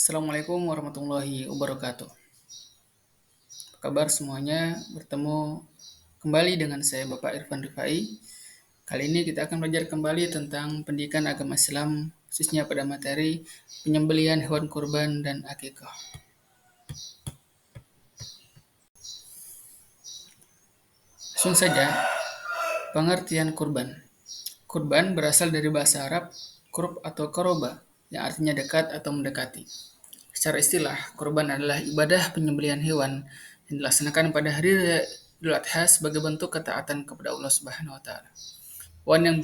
Assalamualaikum warahmatullahi wabarakatuh. Apa kabar semuanya? Bertemu kembali dengan saya Bapak Irfan Rifai. Kali ini kita akan belajar kembali tentang pendidikan agama Islam, khususnya pada materi penyembelihan hewan kurban dan akikah. Langsung saja, pengertian kurban. Kurban berasal dari bahasa Arab kurb atau koroba, yang artinya dekat atau mendekati. Secara istilah, kurban adalah ibadah penyembelihan hewan yang dilaksanakan pada hari raya Idul Adha sebagai bentuk ketaatan kepada Allah Subhanahu wa taala. Hewan yang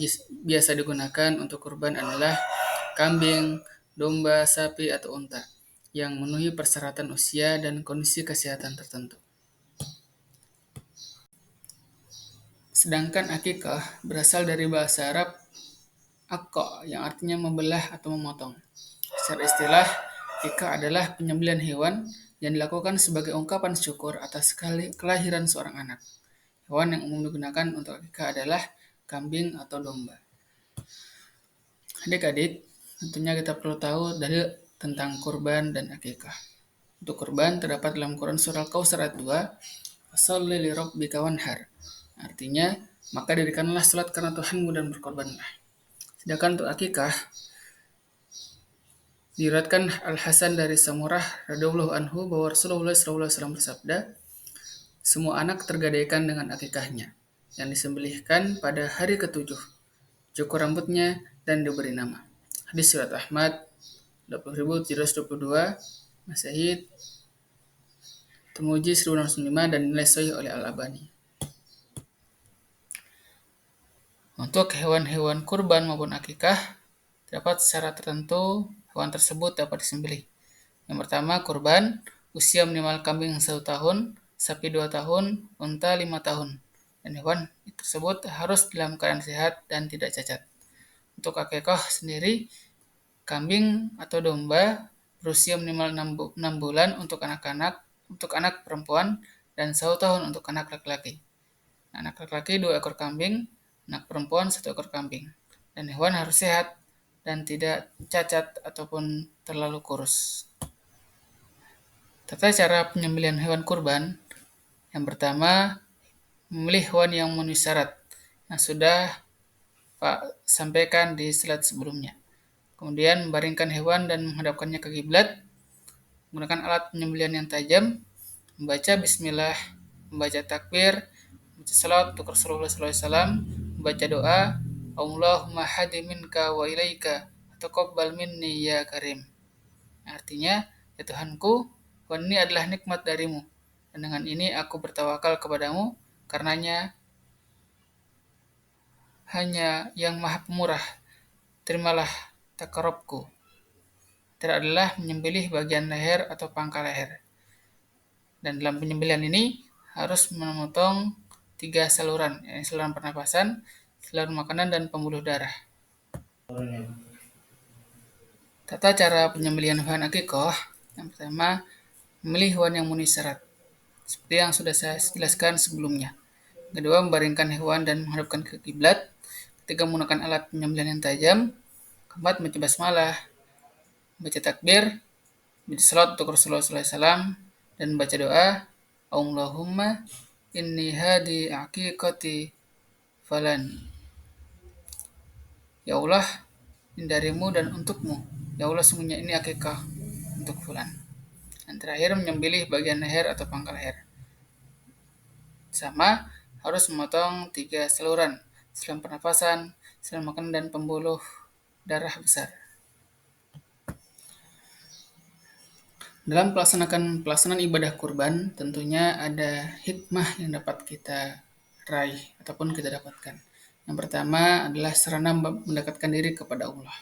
biasa digunakan untuk kurban adalah kambing, domba, sapi, atau unta yang memenuhi persyaratan usia dan kondisi kesehatan tertentu. Sedangkan akikah berasal dari bahasa Arab akko yang artinya membelah atau memotong. Secara istilah, akikah adalah penyembelihan hewan yang dilakukan sebagai ungkapan syukur atas kelahiran seorang anak. Hewan yang umum digunakan untuk akikah adalah kambing atau domba. Adik-adik, tentunya kita perlu tahu dalil tentang kurban dan akikah. Untuk kurban terdapat dalam Quran surah Al-Kautsar ayat 2, "Fasholli lirabbika wanhar." Artinya, maka dirikanlah salat karena Tuhanmu dan berkorbanlah. Sedangkan untuk akikah, diriwayatkan Al-Hasan dari Samurah radhiyallahu anhu bahwa Rasulullah SAW bersabda, "Semua anak tergadaikan dengan akikahnya, yang disembelihkan pada hari ketujuh, cukur rambutnya, dan diberi nama." Hadis surat Ahmad 20.722, Masehi Temuji 1605 dan dinilai sahih oleh Al-Albani. Untuk hewan-hewan kurban maupun akikah, terdapat syarat tertentu hewan tersebut dapat disembelih. Yang pertama, kurban usia minimal kambing 1 tahun, sapi 2 tahun, unta 5 tahun. Dan hewan tersebut harus dalam keadaan sehat dan tidak cacat. Untuk akikah sendiri, kambing atau domba berusia minimal 6 bulan untuk anak perempuan dan 1 tahun untuk anak laki-laki. Anak laki-laki 2 ekor kambing, anak perempuan 1 ekor kambing. Dan hewan harus sehat dan tidak cacat ataupun terlalu kurus. Tata cara penyembelihan hewan kurban. Yang pertama, memilih hewan yang memenuhi syarat yang sudah Pak sampaikan di slide sebelumnya. Kemudian membaringkan hewan dan menghadapkannya ke kiblat, menggunakan alat penyembelihan yang tajam, membaca bismillah, membaca takbir, membaca salat untuk Rasulullah SAW, membaca doa, Allahumma hadi minka wa ilaika, atau qabbal minni ya karim. Artinya, ya Tuhanku, hewan ini adalah nikmat darimu, dan dengan ini aku bertawakal kepadamu, karenanya hanya yang maha pemurah, terimalah takarubku. Tidak adalah menyembelih bagian leher atau pangkal leher. Dan dalam penyembelihan ini harus memotong 3 saluran, yaitu saluran pernapasan, saluran makanan, dan pembuluh darah. Tata cara penyembelihan hewan akikah. Yang pertama, memilih hewan yang memenuhi syarat, seperti yang sudah saya jelaskan sebelumnya. Kedua, membaringkan hewan dan menghadapkan ke kiblat. Ketiga, menggunakan alat penyembelihan yang tajam. Keempat, membaca basmalah, membaca takbir, membaca salat untuk Rasulullah SAW, dan membaca doa, Allahumma inni hadi aqiqati falan. Ya Allah, ini darimu dan untukmu. Ya Allah, semuanya ini akikah untuk fulan. Dan terakhir, menyembelih bagian leher atau pangkal leher. Sama, harus memotong 3 saluran, saluran pernapasan, saluran makanan, dan pembuluh darah besar. Dalam pelaksanaan ibadah kurban, tentunya ada hikmah yang dapat kita raih ataupun kita dapatkan. Yang pertama adalah sarana mendekatkan diri kepada Allah.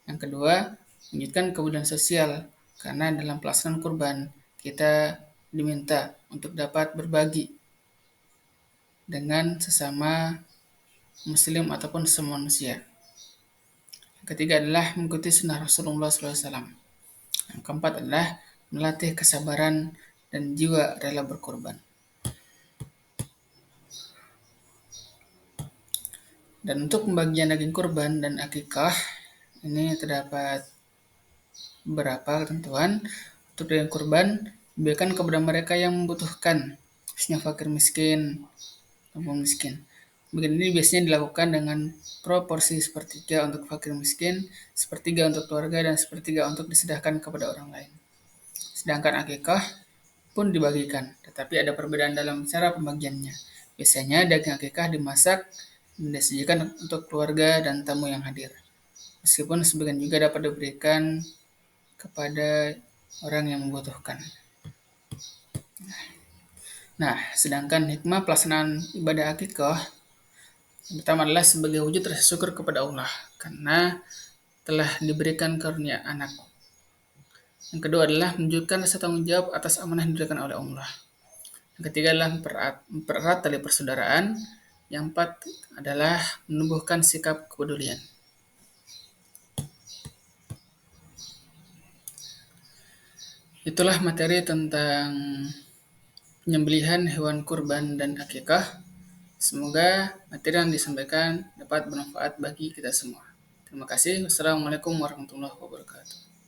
Yang kedua, menunjukkan kepedulian sosial, karena dalam pelaksanaan kurban kita diminta untuk dapat berbagi dengan sesama muslim ataupun sesama manusia. Yang ketiga adalah mengikuti sunnah Rasulullah SAW. Yang keempat adalah melatih kesabaran dan jiwa rela berkorban. Dan untuk pembagian daging kurban dan akikah, ini terdapat beberapa ketentuan untuk diberikan kurban diberikan kepada mereka yang membutuhkan, khususnya fakir miskin, kampung miskin. Begini ini biasanya dilakukan dengan proporsi sepertiga untuk fakir miskin, sepertiga untuk keluarga, dan sepertiga untuk disedekahkan kepada orang lain. Sedangkan akikah pun dibagikan, tetapi ada perbedaan dalam cara pembagiannya. Biasanya daging akikah dimasak dan disajikan untuk keluarga dan tamu yang hadir. Meskipun sebagian juga dapat diberikan kepada orang yang membutuhkan. Nah, sedangkan hikmah pelaksanaan ibadah akikah yang pertama adalah sebagai wujud rasa syukur kepada Allah karena telah diberikan karunia anak. Yang kedua adalah menunjukkan rasa tanggung jawab atas amanah yang diberikan oleh Allah. Yang ketiga adalah mempererat tali persaudaraan. Yang empat adalah menumbuhkan sikap kepedulian. Itulah materi tentang penyembelihan hewan kurban dan akikah. Semoga materi yang disampaikan dapat bermanfaat bagi kita semua. Terima kasih. Wassalamualaikum warahmatullahi wabarakatuh.